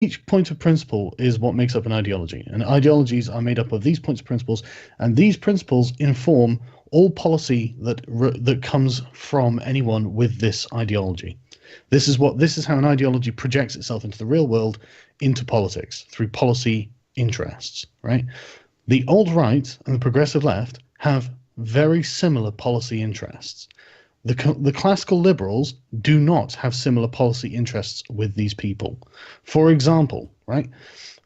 each point of principle is what makes up an ideology, and ideologies are made up of these points of principles, and these principles inform all policy that comes from anyone with this ideology. This is how an ideology projects itself into the real world, into politics through policy interests, right? The alt-right and the progressive left have very similar policy interests. The classical liberals do not have similar policy interests with these people. For example, right,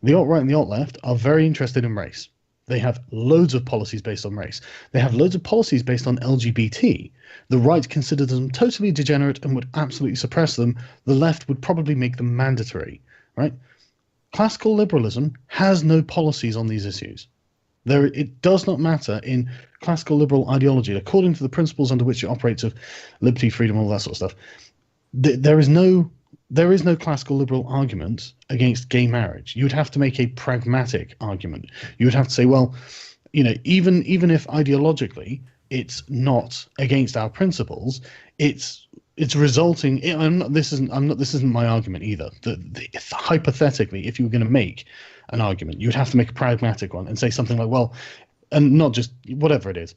the alt-right and the alt-left are very interested in race. They have loads of policies based on race. They have loads of policies based on LGBT. The right considers them totally degenerate and would absolutely suppress them. The left would probably make them mandatory, right? Classical liberalism has no policies on these issues. It does not matter in classical liberal ideology, according to the principles under which it operates of liberty, freedom, all that sort of stuff. There is no classical liberal argument against gay marriage. You would have to make a pragmatic argument. You would have to say, well, even if ideologically it's not against our principles, it's resulting. This isn't my argument either. Hypothetically, if you were going to make an argument, you would have to make a pragmatic one and say something like, well, and not just whatever it is.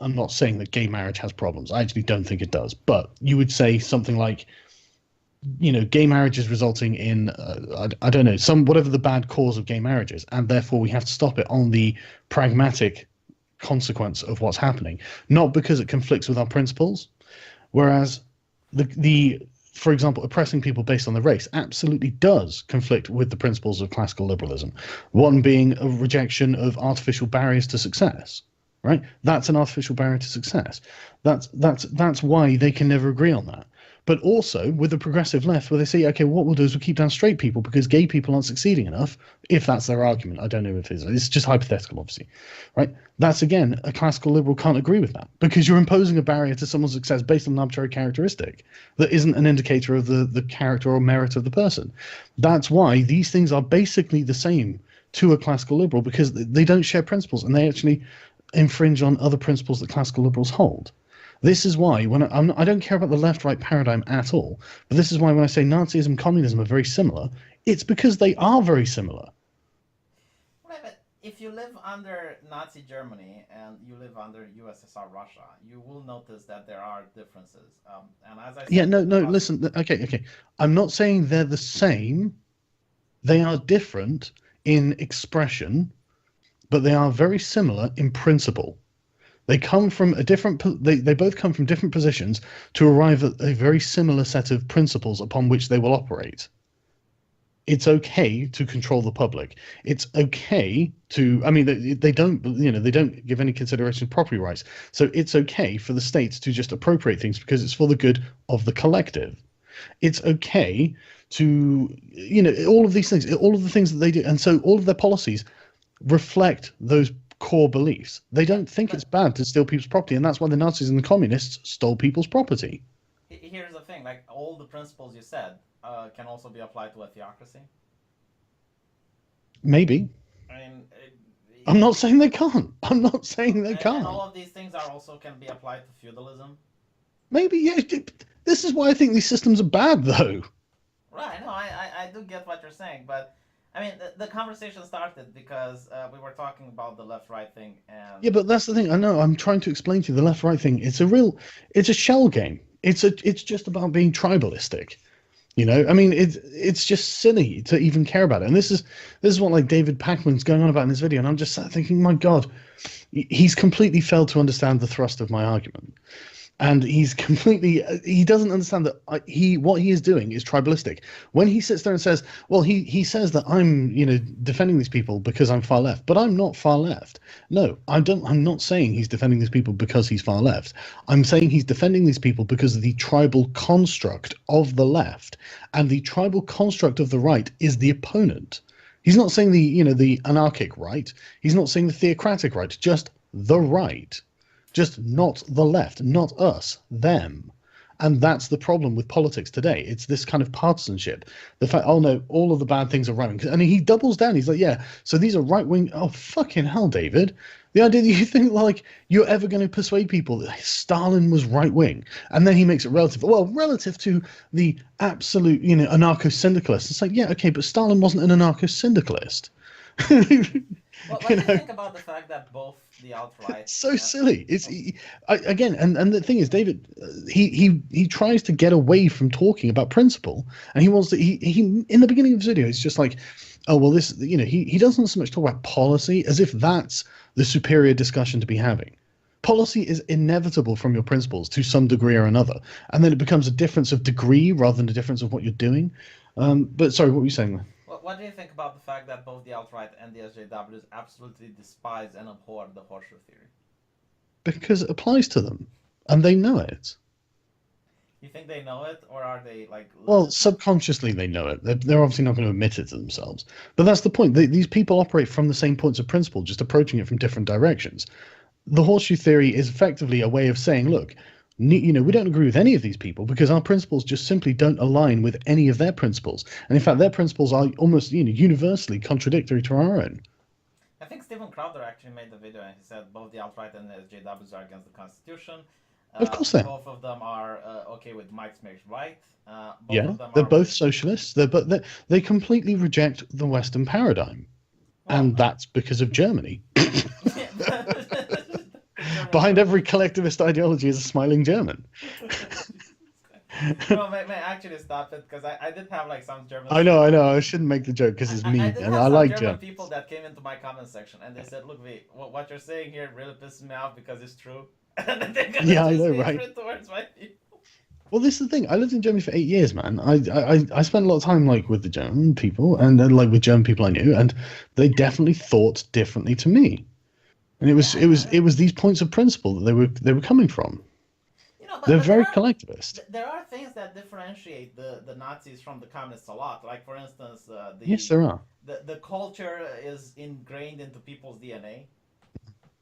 I'm not saying that gay marriage has problems. I actually don't think it does. But you would say something like, gay marriage is resulting in, I don't know, whatever the bad cause of gay marriage is, and therefore we have to stop it on the pragmatic consequence of what's happening, not because it conflicts with our principles. Whereas for example, oppressing people based on their race absolutely does conflict with the principles of classical liberalism. One being a rejection of artificial barriers to success, right? That's an artificial barrier to success. That's why they can never agree on that. But also with the progressive left, where they say, okay, what we'll do is we'll keep down straight people because gay people aren't succeeding enough, if that's their argument. I don't know if it's just hypothetical, obviously, right? That's, again, a classical liberal can't agree with that because you're imposing a barrier to someone's success based on an arbitrary characteristic that isn't an indicator of the character or merit of the person. That's why these things are basically the same to a classical liberal, because they don't share principles and they actually infringe on other principles that classical liberals hold. This is why I don't care about the left-right paradigm at all, but this is why when I say Nazism and communism are very similar, it's because they are very similar. Right, but if you live under Nazi Germany and you live under USSR Russia, you will notice that there are differences. And as I said, yeah, no, listen, okay. I'm not saying they're the same. They are different in expression, but they are very similar in principle. They come from they both come from different positions to arrive at a very similar set of principles upon which they will operate. It's okay to control the public. It's okay to, they don't give any consideration to property rights. So it's okay for the states to just appropriate things because it's for the good of the collective. It's okay to, all of these things, all of the things that they do. And so all of their policies reflect those core beliefs. They don't think it's bad to steal people's property, and that's why the Nazis and the communists stole people's property. Here's the thing, like all the principles you said can also be applied to a theocracy. Maybe. I mean, I'm not saying they can't. I'm not saying they can't. And all of these things can be applied to feudalism. Maybe, yeah. This is why I think these systems are bad, though. Right, no, I do get what you're saying, but I mean, the conversation started because we were talking about the left-right thing, and yeah, but that's the thing. I know. I'm trying to explain to you the left-right thing. It's a shell game. It's just about being tribalistic. It's just silly to even care about it. And this is what like David Pakman's going on about in this video, and I'm just sat thinking, my God, he's completely failed to understand the thrust of my argument. And he doesn't understand that what he is doing is tribalistic. When he sits there and says, well, he says that I'm, defending these people because I'm far left, but I'm not far left. No, I'm not saying he's defending these people because he's far left. I'm saying he's defending these people because of the tribal construct of the left, and the tribal construct of the right is the opponent. He's not saying the anarchic right. He's not saying the theocratic right, just the right. Just not the left, not us, them. And that's the problem with politics today. It's this kind of partisanship. The fact, oh no, all of the bad things are right wing. And he doubles down. He's like, yeah, so these are right wing. Oh, fucking hell, David. The idea that you think like you're ever going to persuade people that Stalin was right wing, and then he makes it relative. Well, relative to the absolute, anarcho syndicalist. It's like, yeah, okay, but Stalin wasn't an anarcho syndicalist. Well, what you do you know, think about the fact that both the alt-right it's so silly. It's oh, again, and the thing is, David, he tries to get away from talking about principle, and he wants to. He in the beginning of his video, he's just like, oh well, this, he doesn't so much talk about policy as if that's the superior discussion to be having. Policy is inevitable from your principles to some degree or another, and then it becomes a difference of degree rather than a difference of what you're doing. But sorry, what were you saying? what do you think about the fact that both the alt-right and the SJWs absolutely despise and abhor the Horseshoe Theory? Because it applies to them, and they know it. You think they know it, or are they like Well, legit? subconsciously they know it. They're obviously not going to admit it to themselves. But that's the point. These people operate from the same points of principle, just approaching it from different directions. The horseshoe theory is effectively a way of saying, look, we don't agree with any of these people because our principles just simply don't align with any of their principles. And in fact, their principles are almost, universally contradictory to our own. I think Stephen Crowder actually made the video and he said both the alt-right and the SJWs are against the Constitution. Of course they are. Both of them are okay with Mike Smith's right. Both Yeah, of them they're are both with. socialists. They completely reject the Western paradigm, Well, and that's because of Germany. German. Behind every collectivist ideology is a smiling German. No, may I actually stop it because I did have like some German. I know. I shouldn't make the joke because it's I mean, did and have I some like German German. people that came into my comment section and they said, "Look, V, what you're saying here really pisses me off because it's true," and then they're gonna Yeah, I just know, hatred right? towards my people. Well, this is the thing. I lived in Germany for 8 years, man. I spent a lot of time like with the German people and then like with German people I knew, and they definitely thought differently to me. And it was Yeah, it was it was these points of principle that they were coming from. but They're there very are collectivist. there are things that differentiate the Nazis from the communists a lot. Like for instance, Yes, there are. the culture is ingrained into people's DNA.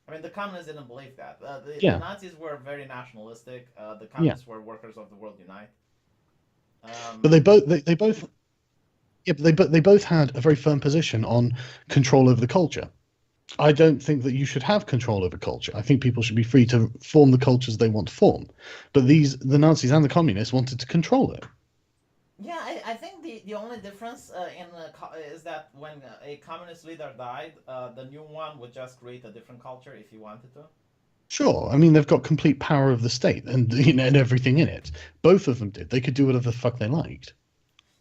I mean, the communists didn't believe that. The Yeah, Nazis were very nationalistic. The yeah. communists were workers of the world unite. But Um, they both yeah, but they both had a very firm position on control over the culture. I don't think that you should have control over culture. I think people should be free to form the cultures they want to form. But the Nazis and the communists wanted to control it. yeah, I think the only difference is that when a communist leader died, the new one would just create a different culture if he wanted to. Sure, I mean they've got complete power of the state and and everything in it. Both of them did. They could do whatever the fuck they liked.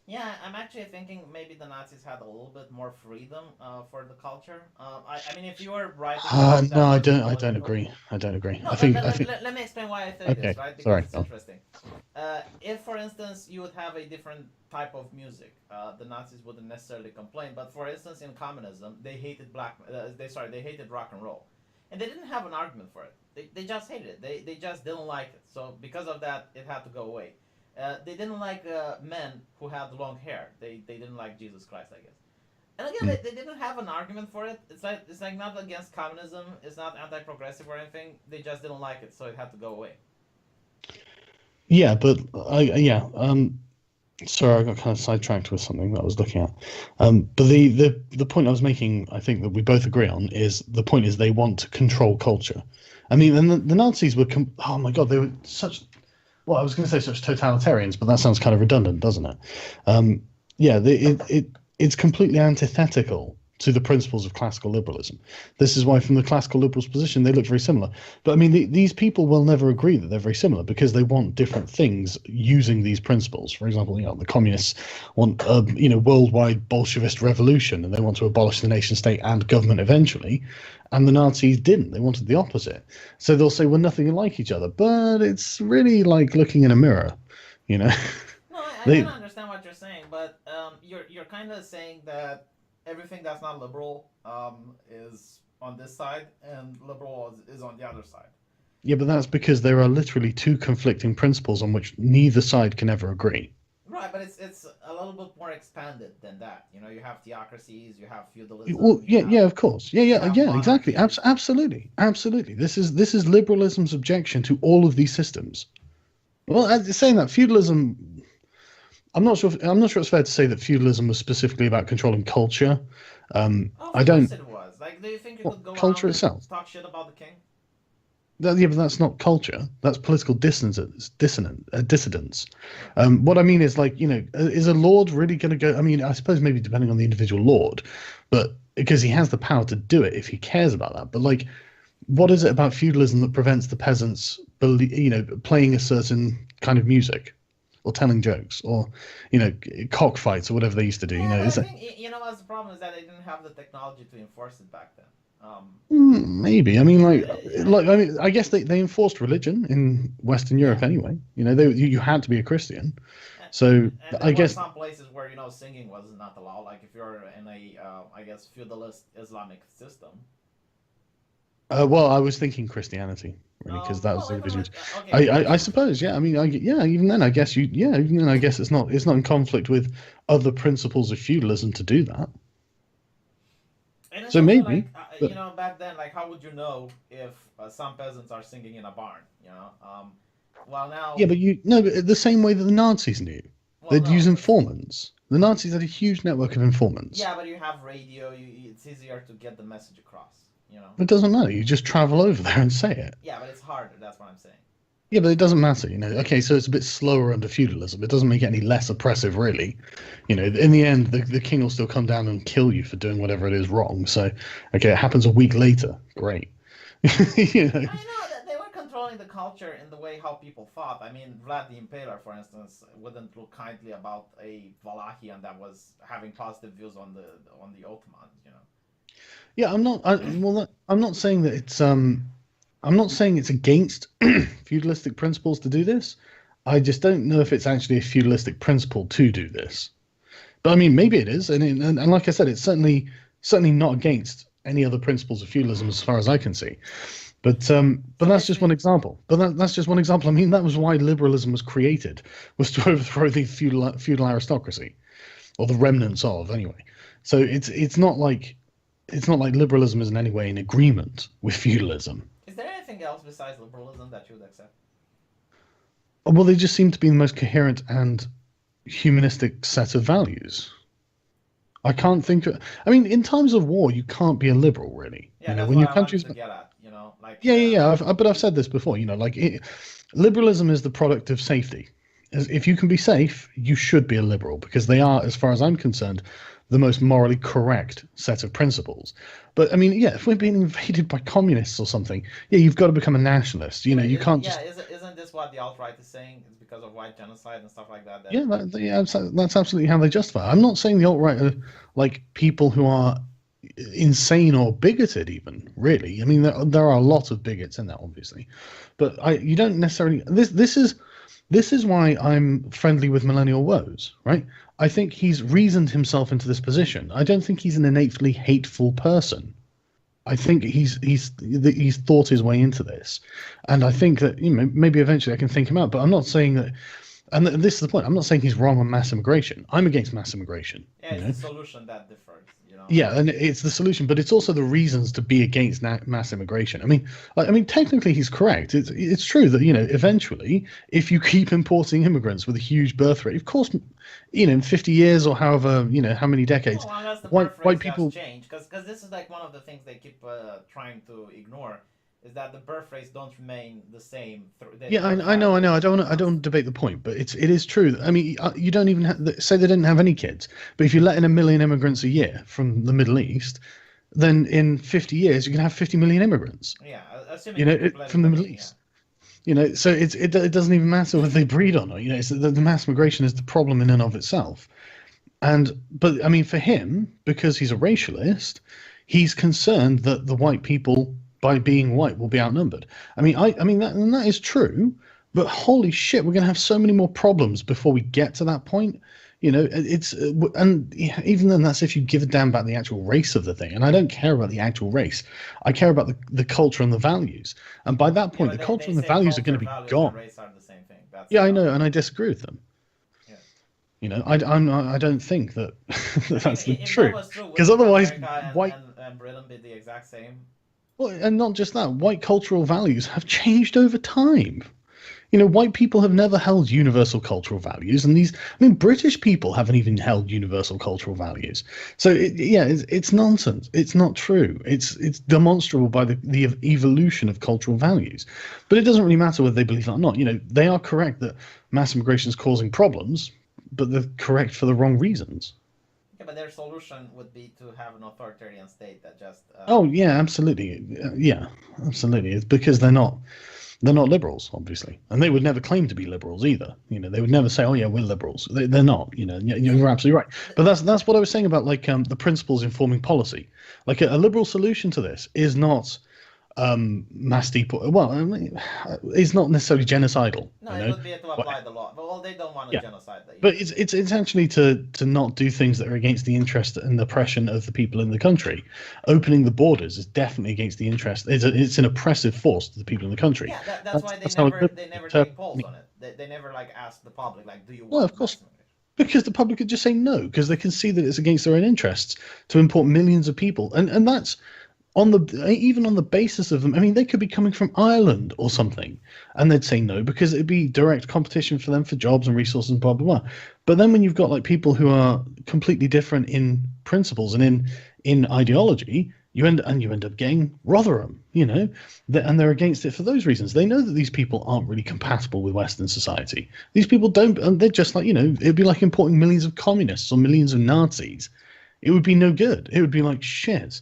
Yeah, I'm actually thinking maybe the Nazis had a little bit more freedom for the culture. I mean, if you were writing something No, that was I don't political. agree. I don't agree. No, but I think. let me explain why I say this, Okay, right? Because sorry. it's Go on. interesting. If, for instance, you would have a different type of music, the Nazis wouldn't necessarily complain. But for instance, in communism, they hated they hated rock and roll, and they didn't have an argument for it. They just hated it. They just didn't like it. So because of that, it had to go away. They didn't like men who had long hair. They didn't like Jesus Christ, I guess. And again, Mm. they didn't have an argument for it. It's like not against communism. It's not anti-progressive or anything. They just didn't like it, so it had to go away. Yeah, but yeah. Sorry, I got kind of sidetracked with something that I was looking at. But the point I was making, I think that we both agree on, is the point is they want to control culture. I mean, and the Nazis were, oh my God, they were such, well, I was going to say such totalitarians, but that sounds kind of redundant, doesn't it? Yeah, it's completely antithetical to the principles of classical liberalism. This is why, from the classical liberals' position, they look very similar. But I mean, these people will never agree that they're very similar because they want different things using these principles. For example, the communists want a worldwide Bolshevist revolution, and they want to abolish the nation state and government eventually. And the Nazis didn't. They wanted the opposite. So they'll say we're nothing like each other, but it's really like looking in a mirror, you know. No, I kind they of understand what you're saying, but you're kind of saying that everything that's not liberal is on this side, and liberal is on the other side. Yeah, but that's because there are literally two conflicting principles on which neither side can ever agree. Right, but it's a little bit more expanded than that. You know, you have theocracies, you have Well, feudalism, yeah, of course. you have Yeah, exactly. monarchies. Absolutely. This is liberalism's objection to all of these systems. Well, saying that feudalism, I'm not sure it's fair to say that feudalism was specifically about controlling culture. Of I course don't. it was. Like Like, do you think you What, could go culture around and itself? talk shit about the king? Yeah, but that's not culture. That's political dissidence. Yeah. What I mean is, like, is a lord really going to go? I mean, I suppose maybe depending on the individual lord, but because he has the power to do it if he cares about that. But like, what is it about feudalism that prevents the peasants, playing a certain kind of music, or telling jokes, or cockfights or whatever they used to do? Yeah, but Is I that think what's the problem is that they didn't have the technology to enforce it back then. maybe? I mean, I, I mean, I guess they enforced religion in Western yeah, Europe anyway. You had to be a Christian. and, So and I there were guess, some places where singing was not allowed. Like if you're in a I guess feudalist Islamic system. well, I was thinking Christianity really because that was Well, the even religion. like okay, I suppose, yeah. I mean, yeah. Even then, I guess even then, I guess it's not in conflict with other principles of feudalism to do that. and it's So also maybe, like but back then, like how would you know if some peasants are singing in a barn? Well now, yeah, but no, but the same way that the Nazis knew, well they'd use no, but informants. The Nazis had a huge network of informants. yeah, but you have radio. It's easier to get the message across. It doesn't matter. You just travel over there and say it. Yeah, but it's harder. That's what I'm saying. Yeah, but it doesn't matter, Okay, so it's a bit slower under feudalism. It doesn't make it any less oppressive, really. In the end, the king will still come down and kill you for doing whatever it is wrong. So, okay, it happens a week later. Great. you know. I know that they were controlling the culture in the way how people thought. I mean, Vlad the Impaler, for instance, wouldn't look kindly about a Wallachian that was having positive views on the Ottomans. Yeah, I'm not saying that I'm not saying it's against feudalistic principles to do this. I just don't know if it's actually a feudalistic principle to do this. But I mean, maybe it is, and like I said, it's certainly not against any other principles of feudalism as far as I can see. But So that's just basically, one example. That's just one example. I mean, that was why liberalism was created, was to overthrow the feudal aristocracy, or the remnants of, anyway. So it's not like liberalism is in any way in agreement with feudalism. is there anything else besides liberalism that you would accept? Well, they just seem to be the most coherent and humanistic set of values. I can't think of. I mean, in times of war, you can't be a liberal, really. Yeah, that's When what your I wanted country's. to get at. Like Yeah, yeah, yeah. But I've said this before. Liberalism is the product of safety. If you can be safe, you should be a liberal because they are, as far as I'm concerned, the most morally correct set of principles. But I mean, yeah, if we're being invaded by communists or something, yeah, you've got to become a nationalist. You can't yeah, just. isn't this what the alt-right is saying? It's because of white genocide and stuff like that. Yeah, that's absolutely how they justify it. I'm not saying the alt-right are like people who are insane or bigoted, even, really. I mean, there are a lot of bigots in that, obviously, but you don't necessarily. This is why I'm friendly with Millennial Woes, right? I think he's reasoned himself into this position. I don't think he's an innately hateful person. I think he's thought his way into this, and I think that maybe eventually I can think him out. But I'm not saying that, and this is the point. I'm not saying he's wrong on mass immigration. I'm against mass immigration. Yeah, it's the solution that differs. Yeah, and it's the solution, but it's also the reasons to be against mass immigration. I mean, technically he's correct. It's true that eventually, if you keep importing immigrants with a huge birth rate, of course, in 50 years or however how many decades, Well, unless the birth white rates people. have changed, because this is like one of the things they keep trying to ignore, is that the birth rates don't remain the same. Yeah, I know. I don't want to debate the point, but it is true. I mean, you don't even say they didn't have any kids, but if you let in 1 million immigrants a year from the Middle East, then in 50 years you can have 50 million immigrants. Yeah, assuming from the Middle East. So it doesn't even matter whether they breed or not. It's the mass migration is the problem in and of itself. But I mean, for him, because he's a racialist, he's concerned that the white people, by being white, will be outnumbered. I mean that is true, but holy shit, we're going to have so many more problems before we get to that point. And even then, that's if you give a damn about the actual race of the thing. And I don't care about the actual race. I care about the culture and the values. And by that point, the culture and the values are going to be gone. Race are the same thing. Yeah, I know, and I disagree with them. Yeah. I don't think that that's the truth. Because otherwise, white and Britain be the exact same. Well, and not just that, white cultural values have changed over time. White people have never held universal cultural values, and British people haven't even held universal cultural values. So it's nonsense. It's not true. It's demonstrable by the evolution of cultural values. But it doesn't really matter whether they believe it or not. They are correct that mass immigration is causing problems, but they're correct for the wrong reasons. Yeah, but their solution would be to have an authoritarian state that just. Oh yeah, absolutely. Yeah, absolutely. It's because they're not liberals, obviously, and they would never claim to be liberals either. They would never say, "Oh yeah, we're liberals." They're not. You're absolutely right. But that's what I was saying about the principles informing policy. Like a liberal solution to this is not mass deport. Well, it's not necessarily genocidal. No, it would be to apply the law. Well, they don't want to genocide. But it's actually to not do things that are against the interest and the oppression of the people in the country. Opening the borders is definitely against the interest. It's an oppressive force to the people in the country. Yeah, that's why they never take polls on it. They never ask the public do you want? Well, of course, because the public could just say no because they can see that it's against their own interests to import millions of people, and that's even on the basis of them. They could be coming from Ireland or something, and they'd say no because it'd be direct competition for them for jobs and resources and blah blah blah. But then when you've got people who are completely different in principles and in ideology, you end up getting Rotherham, and they're against it for those reasons. They know that these people aren't really compatible with Western society. These people don't, and they're just it'd be like importing millions of communists or millions of Nazis. It would be no good. It would be like shit.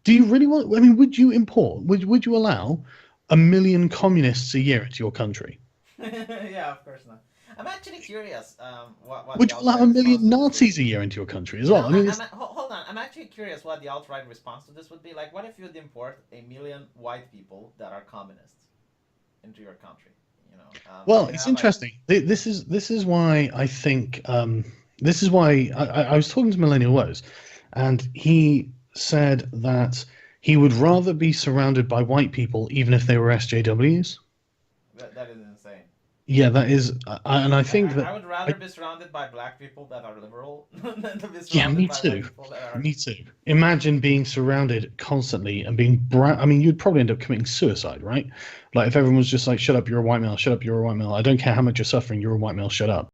Do you really want? Would you import? Would you allow 1 million communists a year into your country? Yeah, of course not. I'm actually curious. What would you allow 1 million Nazis a year into your country as well? Hold on. I'm actually curious what the alt-right response to this would be. What if you'd import 1 million white people that are communists into your country? Well, it's interesting. This is why I think this is why I was talking to Millennial Woes, and he said that he would rather be surrounded by white people even if they were SJWs. That is insane. Yeah, that is, and I think that I would rather be surrounded by black people that are liberal than to be surrounded me by too. white people that are. Me too. Imagine being surrounded constantly and being you'd probably end up committing suicide, right? Like if everyone was just like, "Shut up, you're a white male. Shut up, you're a white male. I don't care how much you're suffering. You're a white male. Shut up."